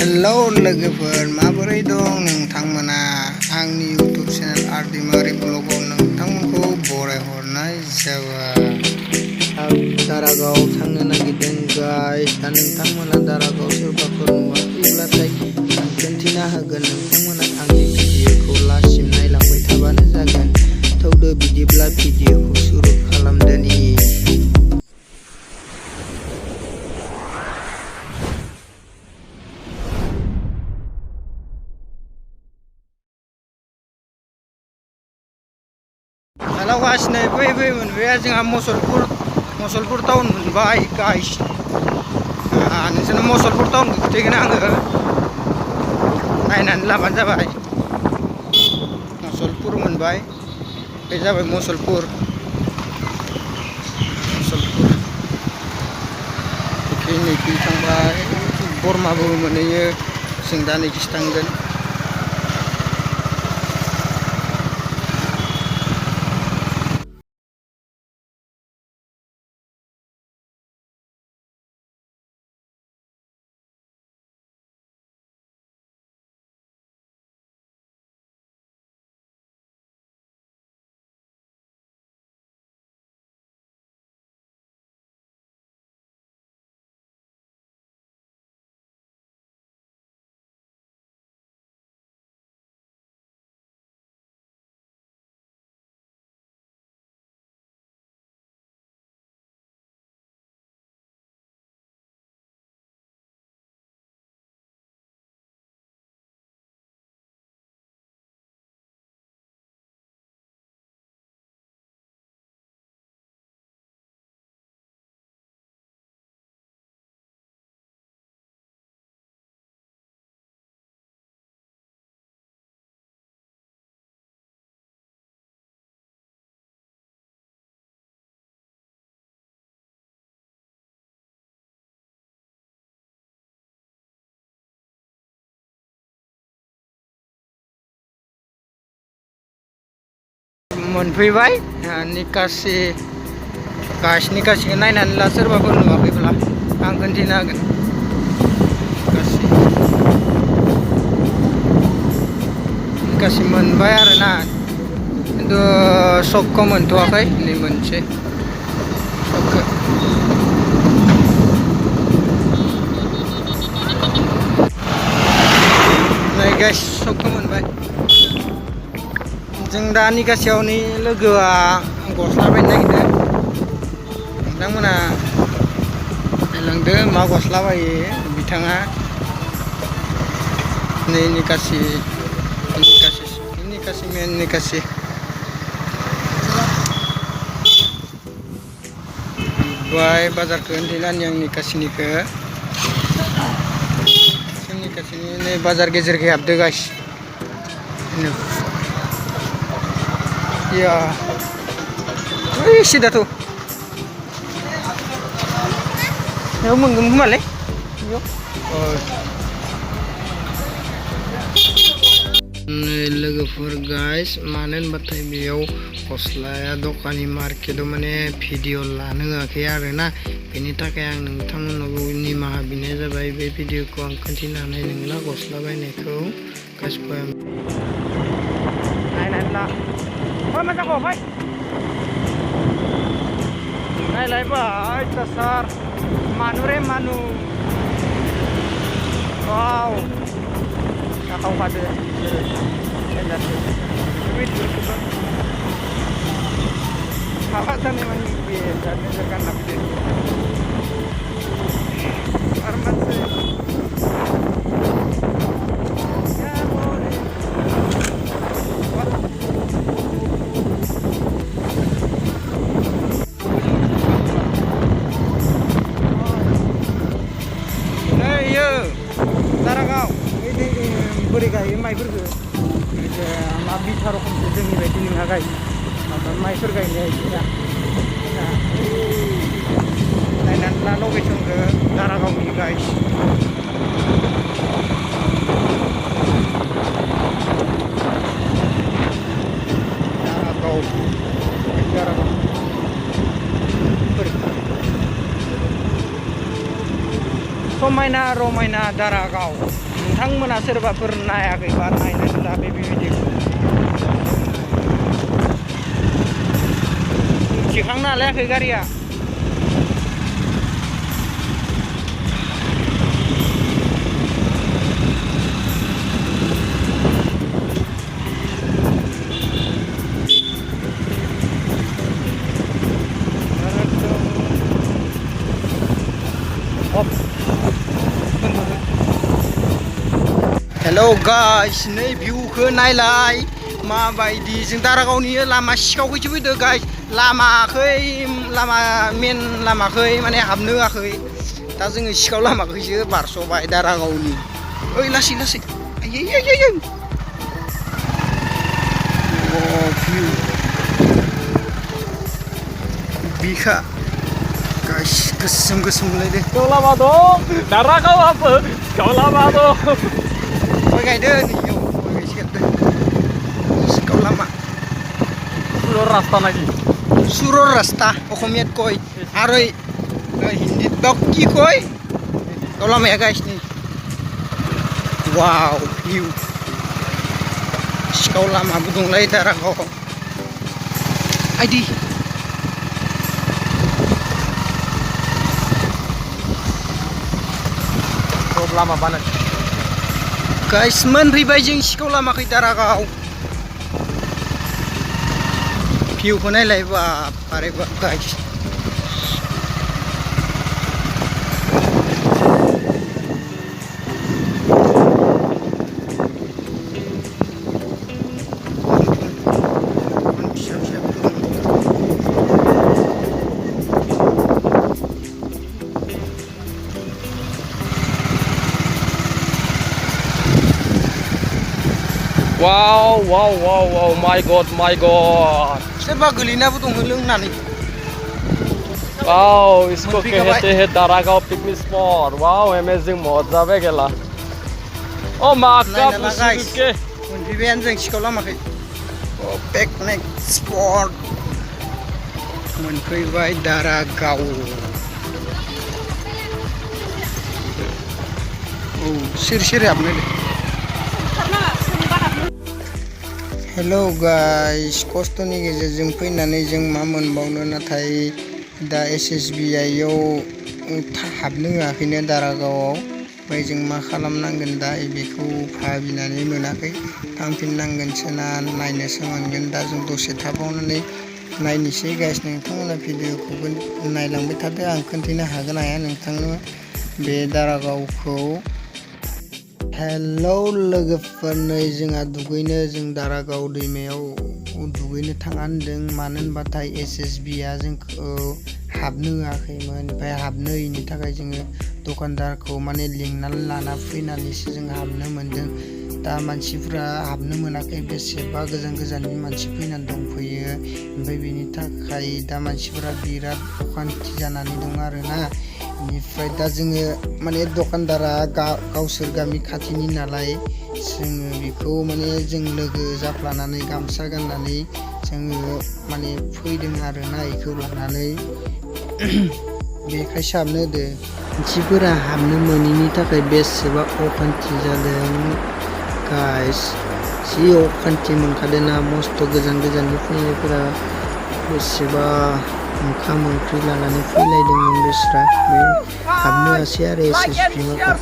Hello लोगोफोर माबोरै दं नोंथांमोना आंनि इउटुब चेनेल आरदिमारि ब्लगाव नोंथांमोनखौ बरायहरनाय जाबाय। दारागाव थांनो नागिरदों गाइस। दा नोंथांमोना दारागाव सोरबाफोर नुवाखैब्लाथाय आं खोन्थिना होगोन। नोंथांमोना आंनि भिडिअखौ लास्टसिम नायलांबाय थाबानो जागोन। थौदो बिदिब्ला भिडिअखौ सुरु खालामदोनि। जालावगासिनो फैयै मोनबाय जोंहा मसलपुर टाउन मोनबाय गाइस। नोंसोरनो मसलपुर टाउनखौ खिन्थागोन आङो, नायनानै लाबानो जाबाय। मसलपुर मोनबाय, बे जाबाय मसलपुर। नैखि थांबाय बरमाबो मोनहैयो, जों दा नैखिसो थांगोन। मोनफैबाय निकासि गाइस। निकासिखौ नायनानै ला सोरबाफोर नुवाखैब्ला, आं खोन्थिनो हागोन। निकासि मोनबाय आरोना, खिन्थु सकखौ मोनथ'वाखै। नै मोनसे सकखौ नै गाइस, सकखौ मोनबाय। जों दा निकासियाव नै लोगोआ गस्ला बायनो नागिरदों। नोंथांमोना नायलांदो मा गस्ला बायो बिथाङा। नै निकासि मेन निकासि। बाय बाजारखौ होनथैलानि आं निकासिनिखौ। निकासिनि नै बाजार गेजेरखै हाबदो गाइस। या ओइ सिदाथ' बेयाव मोनगोन खोमालै बेयाव। लोगोफोर गाइस, मानो होनबाथाय बेयाव गस्लाया दखानि मार्केटाव माने भिडिअ लानो होआखै आरोना। बेनि थाखाय आं नोंथांमोननाव निमाहा बिनाय जाबाय। बे भिडिअखौ आं खोन्थिनो हानाय नंला गस्ला बायनायखौ। गासिबो नायनानै ला मोजांखौ फै नायलायबाय सार मानु रे मानु। वाव जाखावखादो हाबा जानाय मानि बे नोजोर गानना फैदो आरो मानसि दारागाव बोरै गायो माइफोरखौ मा बिथा रखमसो जोंनि बायदि नोंहा गायो माबा माइफोर गायनाया बिदिना नायनानै ला लकेसनखौ दारागावनि गाइस। दारागाव सम समायना रमायना दारागाव नोंथांमोना सोरबाफोर नायाखैबा नायनानै ला बे भिडिअखौ थिखांनो हालायाखै गारिया हेलौ गाइस नै भिउखौ नायलाय माबायदि जों दारागावनि लामा सिखावखैसो फैदो गाइस लामा मेन लामाखै माने हाबनो होआखै दा जोङो सिखाव लामाखैसो बारस'बाय दारागावनि ओइ लासै लासै आयै भिउ बिखा गाइस गोसोम मोनलायदो सिखाव लामा दं दारागावआबो सिखाव लामा दं गय गायदो नैयाव गय गायसिगोन सिखाव लामा सुरर रास्ता नाকি सुरर रास्ता অসমীয়াত কয় আৰু হিন্দীত বা কি কয় সিকাও লামায়া গাইছ नै वाव भिउ सिखाव लामाबो दंलाय दारागावआव आइदि लामा बानाय गाइस मोनफैबाय जों सिखाव लामाखै दारागाव भिउखौ नायलाय बाप आरे बाप गाइस wow my god सोरबा गोलैनाबो दङ लोंनानै wow इसको कहते हैं दारागाव पिकनिक स्पॉट wow amazing मजा बेगेला ओ माका पुसुके मोनफैबायानो जों सिखाव लामाखै पिकनिक स्पट मोनफैबाय दारागाव औ सिरि हाबनो दे हेलौ गाइस खस्थ'नि गेजेरजों फैनानै जों मा मोनबावनो नाथाय दा SSBI आव हाबनो होआखैनो दारागावआव ओमफ्राय जों मा खालामनांगोन दा बेखौ भाबिनानै मोनाखै थांफिननांगोनसो ना नायनोसो मोनगोन दा जों दसे थाबावनानै नायनोसै गाइस नोंथांमोना भिडिअखौबो नायलांबाय थादो आं खोन्थानो हागोन हाया नोंथांनो बे दारागावखौ हेलौ लोगोफोर नै जोंहा दुगैनो जों दारागाव दैमायाव दुगैनो थाङा होनदों मानो होनबाथाय SSBI आ जोंखौ हाबनो होआखैमोन ओमफ्राय हाबनो होयिनि थाखाय जोङो दखानदारखौ माने लिंनानै लाना फैनानैसो जों हाबनो मोनदों दा मानसिफ्रा हाबनो मोनाखै बेसेबा गोजाननि मानसि फैनानै दंफैयो ओमफ्राय बेनि थाखाय दा मानसिफोरा बिराद अखान्थि जानानै दं आरोना बेनिफ्राय दा जोङो माने दखानदारा गावसोर गामि खाथिनि नालाय जोङो बेखौ माने जों लोगो जाफ्लानानै गामसा गाननानै जोङो माने फैदों आरोना बेखौ लानानै बेखायसो हाबनो होदो मानसिफोरा हाबनो मोनैनि थाखाय बेसेबा अखान्थि जादों गाइस जि अखान्थि मोनखादों ना मस्थ' गोजाननि फैनायफोरा बेसेबा ओंखाम ओंख्रि लानानै फैलायदोंमोन बिस्रा हाबनो हासै आरो SSBI माखौ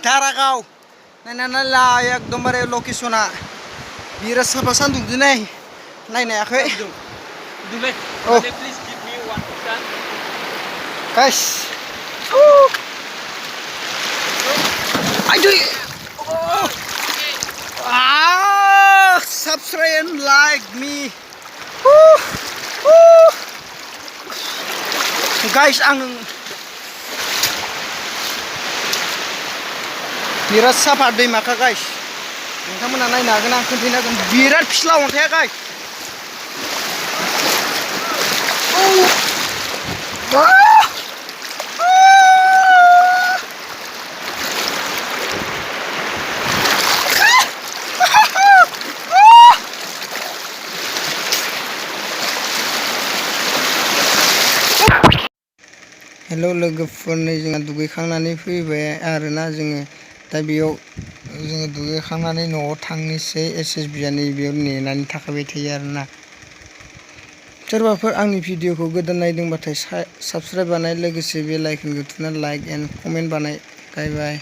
दारागाव नायनानै ला एकदमबारे लकेसना बिराद साफा सान्दुं दिनै नायनायाखै Oh. Please give me 1%. guys aduh subscribe and like me guys ang birat safa दैमाखा guys नोंथांमोना नायनो हागोन आं खोन्थानो हागोन बिराद फिस्ला अन्थाया guys हेलो लोगोफोर नै जोंहा दुगैखांनानै फैबाय आरोना जोङो दा बेयाव जोङो दुगैखांनानै न'आव थांनोसै SSB आ नै बेयाव नेनानै थाखाबाय थायो आरोना सोरबाफोर आंनि भिडिअखौ गोदान नायदोंबाथाय साबस्क्राइब बानाय लोगोसे बेल आइकनखौ थुना लाइक एन्ड कमेन्ट बानाय बाय बाय